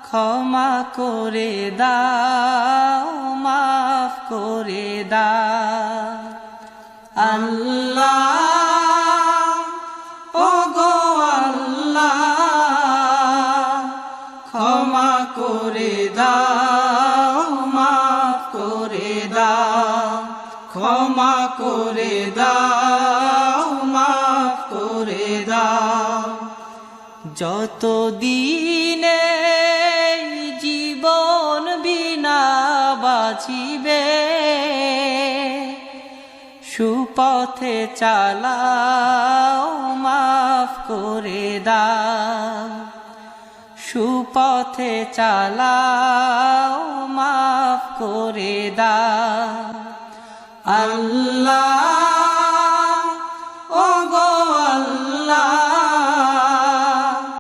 ক্ষমা করে দাও, মাফ করে দাও। আল্লাহ ওগো আল্লাহ, ক্ষমা করে দাও, মাফ করে দাও। ক্ষমা করে দাও, মাফ করে দাও। যত দিনে জীবন বিনা বাঁচিবে, সুপথে চালাও, মাফ করে দাও। সুপথে চালাও, মাফ করে দাও। আল্লাহ ওগো আল্লাহ,